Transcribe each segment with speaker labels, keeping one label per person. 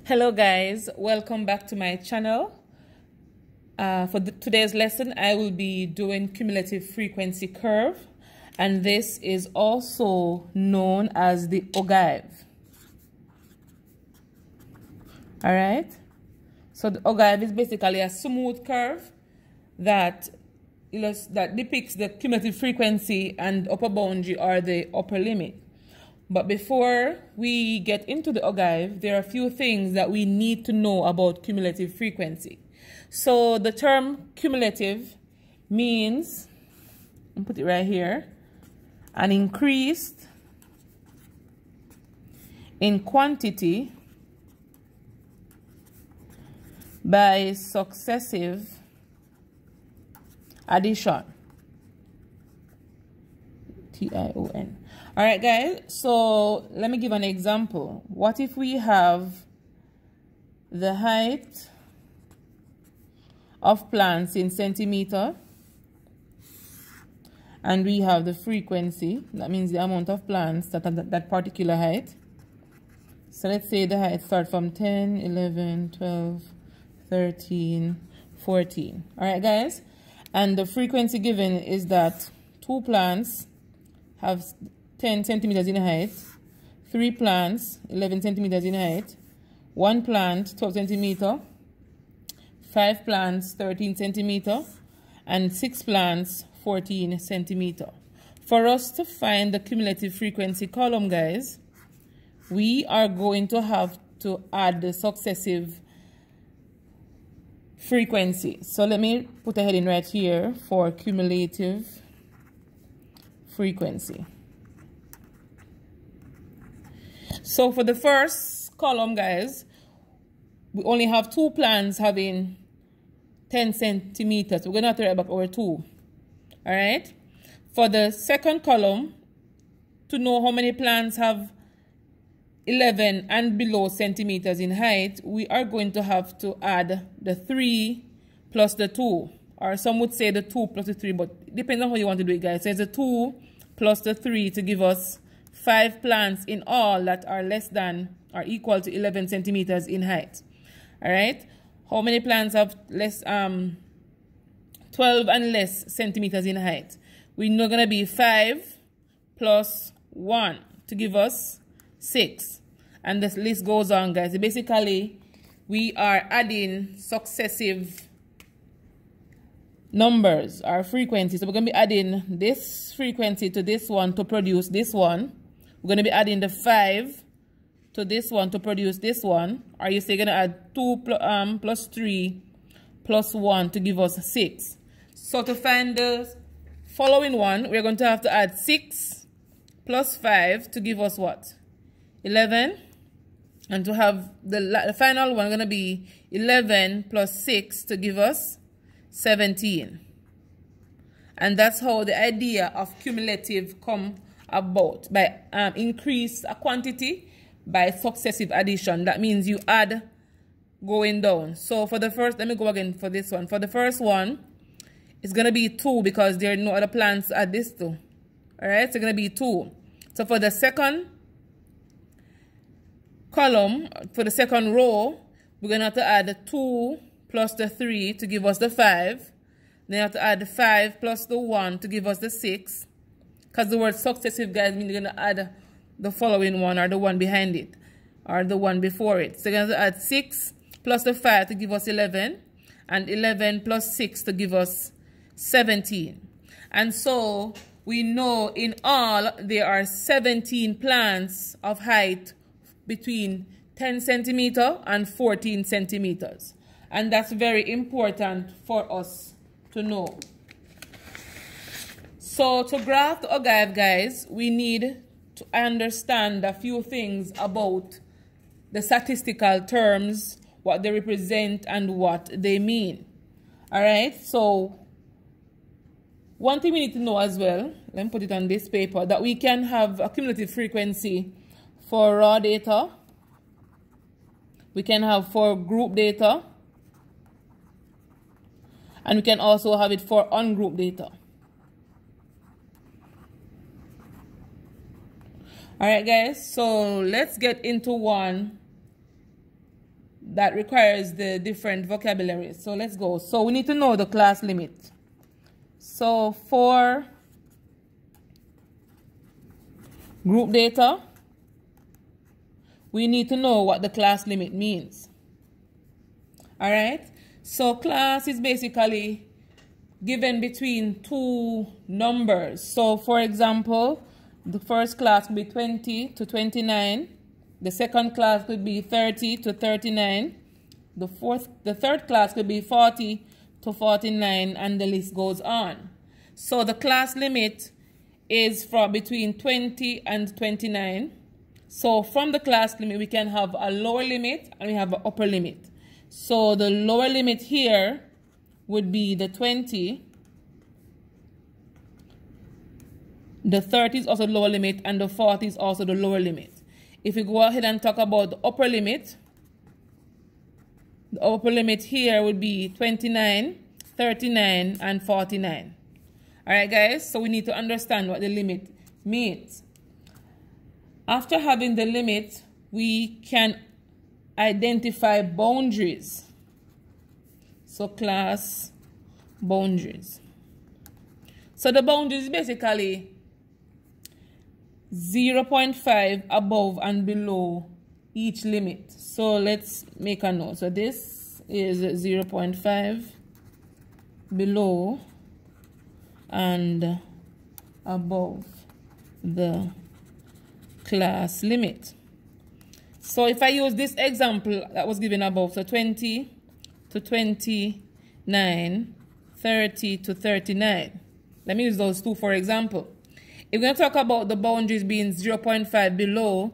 Speaker 1: Hello guys, welcome back to my channel. For today's lesson, I will be doing cumulative frequency curve, and this is also known as the ogive. Alright, so the ogive is basically a smooth curve that depicts the cumulative frequency and upper boundary or the upper limit. But before we get into the ogive, there are a few things that we need to know about cumulative frequency. So the term cumulative means, I'll put it right here, an increase in quantity by successive addition. T-I-O-N. All right, guys, so let me give an example. What if we have the height of plants in centimeter, and we have the frequency, that means the amount of plants that particular height. So let's say the height starts from 10, 11, 12, 13, 14. All right, guys, and the frequency given is that 2 plants have 10 centimeters in height, 3 plants 11 centimeters in height, 1 plant 12 centimeter, 5 plants 13 centimeter, and 6 plants 14 centimeter. For us to find the cumulative frequency column, guys, we are going to have to add the successive frequency. So let me put a heading right here for cumulative frequency. So for the first column, guys, we only have 2 plants having 10 centimeters. We're going to have to write back over 2. All right. For the second column, to know how many plants have 11 and below centimeters in height, we are going to have to add the 3 plus the 2. Or some would say the 2 plus the 3, but it depends on how you want to do it, guys. So it's the 2 plus the 3 to give us 5 plants in all that are less than or equal to 11 centimeters in height. All right. How many plants have less 12 and less centimeters in height? We know going to be 5 plus 1 to give us 6. And this list goes on, guys. So basically, we are adding successive numbers or frequencies. So we're going to be adding this frequency to this one to produce this one. We're going to be adding the 5 to this one to produce this one. Or you say you're going to add 2 plus 3 plus 1 to give us 6. So to find the following one, we're going to have to add 6 plus 5 to give us what? 11. And to have the final one going to be 11 plus 6 to give us 17. And that's how the idea of cumulative come about, by increase a quantity by successive addition. That means you add going down. So for the first, let me go again for this one. For the first one, it's going to be 2 because there are no other plants at this 2. All right, so it's going to be 2. So for the second column, for the second row, we're going to have to add 2 plus the 3 to give us the 5. Then you have to add the 5 plus the 1 to give us the 6. Because the word successive, guys, means you're going to add the following one or the one behind it or the one before it. So you're going to add 6 plus the 5 to give us 11, and 11 plus 6 to give us 17. And so we know in all there are 17 plants of height between 10 centimeter and 14 centimeters. And that's very important for us to know. So to graph the ogive, guys, we need to understand a few things about the statistical terms, what they represent and what they mean. All right, so one thing we need to know as well, let me put it on this paper, that we can have a cumulative frequency for raw data. We can have for group data. And we can also have it for ungrouped data. Alright guys, so let's get into one that requires the different vocabularies. So let's go. So we need to know the class limit. So for group data, we need to know what the class limit means. All right. So class is basically given between two numbers. So for example, the first class could be 20 to 29. The second class could be 30 to 39. The third class could be 40 to 49, and the list goes on. So the class limit is from between 20 and 29. So from the class limit, we can have a lower limit and we have an upper limit. So the lower limit here would be the 20. The 30 is also the lower limit, and the 40 is also the lower limit. If we go ahead and talk about the upper limit here would be 29, 39, and 49. All right, guys, so we need to understand what the limit means. After having the limit, we can identify boundaries. So class boundaries. So the boundaries is basically 0.5 above and below each limit. So let's make a note. So this is 0.5 below and above the class limit. So if I use this example that was given above, so 20 to 29, 30 to 39. Let me use those two for example. If we're going to talk about the boundaries being 0.5 below,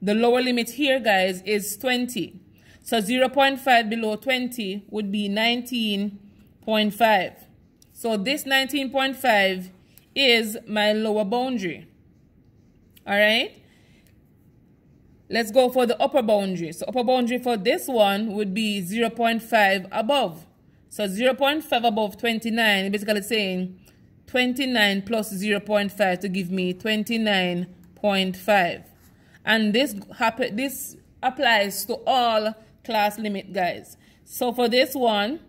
Speaker 1: the lower limit here, guys, is 20. So 0.5 below 20 would be 19.5. So this 19.5 is my lower boundary. All right? Let's go for the upper boundary. So upper boundary for this one would be 0.5 above. So 0.5 above 29 is basically saying 29 plus 0.5 to give me 29.5. And this applies to all class limit, guys. So for this one,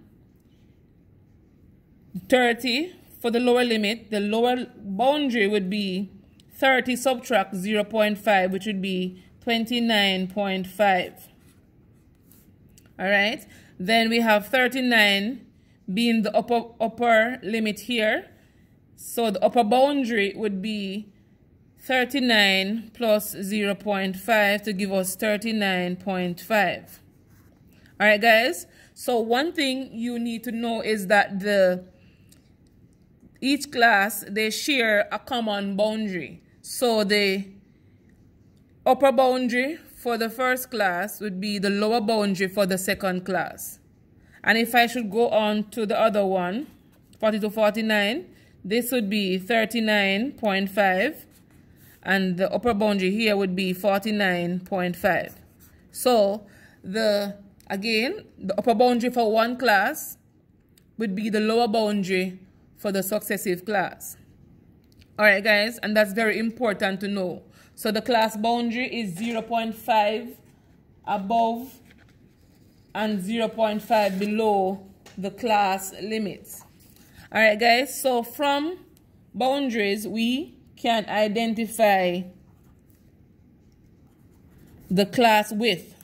Speaker 1: 30 for the lower limit, the lower boundary would be 30 subtract 0.5, which would be 29.5. All right. Then we have 39 being the upper limit here. So the upper boundary would be 39 plus 0.5 to give us 39.5. All right, guys. So one thing you need to know is that each class, they share a common boundary. So the upper boundary for the first class would be the lower boundary for the second class. And if I should go on to the other one, 40 to 49, this would be 39.5. And the upper boundary here would be 49.5. So again, the upper boundary for one class would be the lower boundary for the successive class. All right, guys, and that's very important to know. So the class boundary is 0.5 above and 0.5 below the class limits. All right, guys, so from boundaries, we can identify the class width.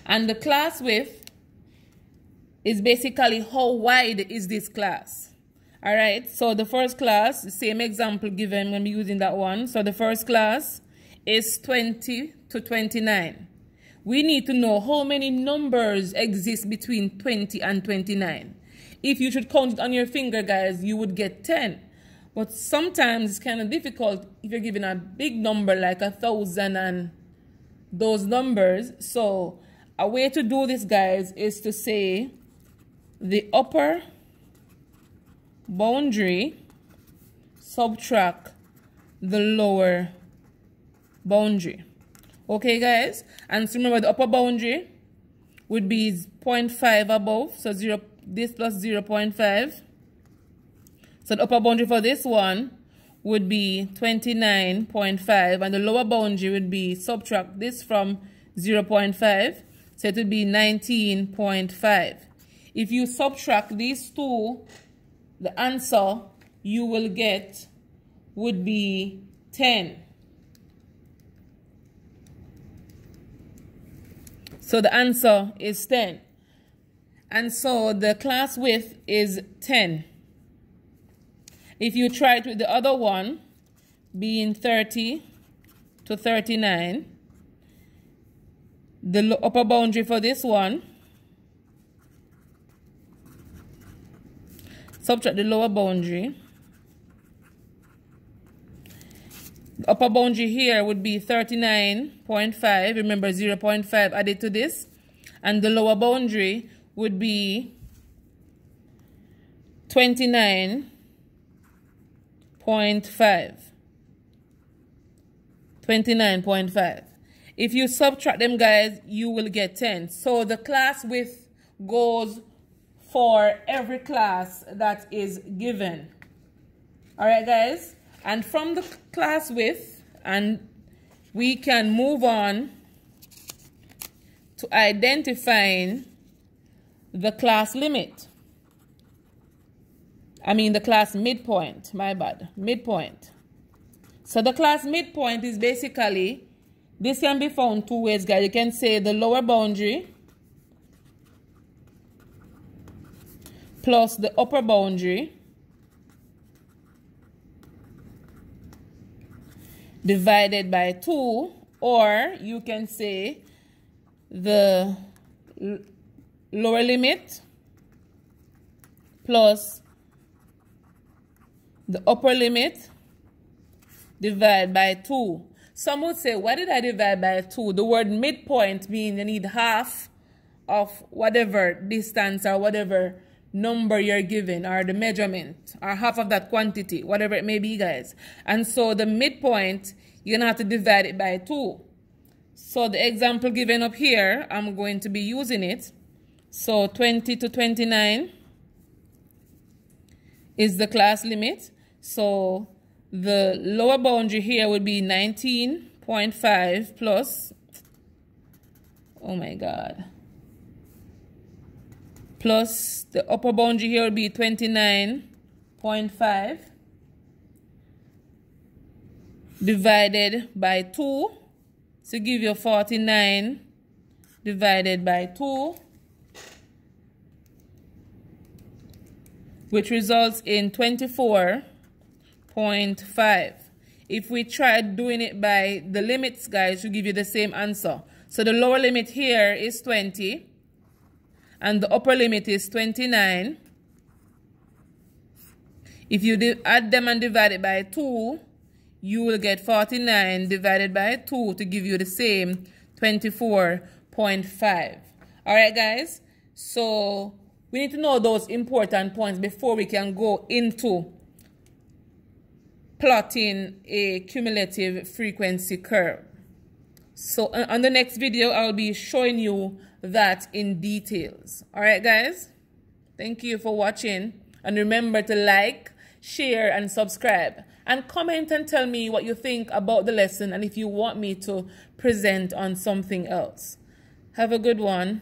Speaker 1: And the class width is basically how wide is this class. All right, so the first class, the same example given, I'm going to be using that one. So the first class is 20 to 29. We need to know how many numbers exist between 20 and 29. If you should count it on your finger, guys, you would get 10. But sometimes it's kind of difficult if you're given a big number like 1,000 and those numbers. So a way to do this, guys, is to say the upper boundary subtract the lower boundary. Okay, guys? And so remember, the upper boundary would be 0.5 above, so this plus 0.5. So the upper boundary for this one would be 29.5, and the lower boundary would be subtract this from 0.5. So it would be 19.5. If you subtract these two, the answer you will get would be 10. So the answer is 10. And so the class width is 10. If you try it with the other one, being 30 to 39, the upper boundary for this one, subtract the lower boundary. The upper boundary here would be 39.5. Remember, 0.5 added to this. And the lower boundary would be 29.5. 29.5. If you subtract them, guys, you will get 10. So the class width goes for every class that is given. All right, guys? And from the class width, and we can move on to identifying the class limit. I mean the class midpoint, my bad, midpoint. So the class midpoint is basically, this can be found two ways, guys. You can say the lower boundary plus the upper boundary divided by 2, or you can say the lower limit plus the upper limit divided by 2. Some would say, why did I divide by 2? The word midpoint means you need half of whatever distance or whatever number you're given, or the measurement, or half of that quantity, whatever it may be, guys. And so the midpoint, you're gonna have to divide it by 2. So the example given up here, I'm going to be using it. So 20 to 29 is the class limit. So the lower boundary here would be 19.5 plus, oh my God, plus the upper boundary here would be 29.5 divided by 2 to give you 49 divided by 2, which results in 24.5. If we try doing it by the limits, guys, will give you the same answer. So the lower limit here is 20 and the upper limit is 29. If you add them and divide it by 2, you will get 49 divided by 2 to give you the same 24.5. All right, guys? So we need to know those important points before we can go into plotting a cumulative frequency curve. So on the next video, I'll be showing you that in details. All right, guys? Thank you for watching. And remember to like, share, and subscribe. And comment and tell me what you think about the lesson and if you want me to present on something else. Have a good one.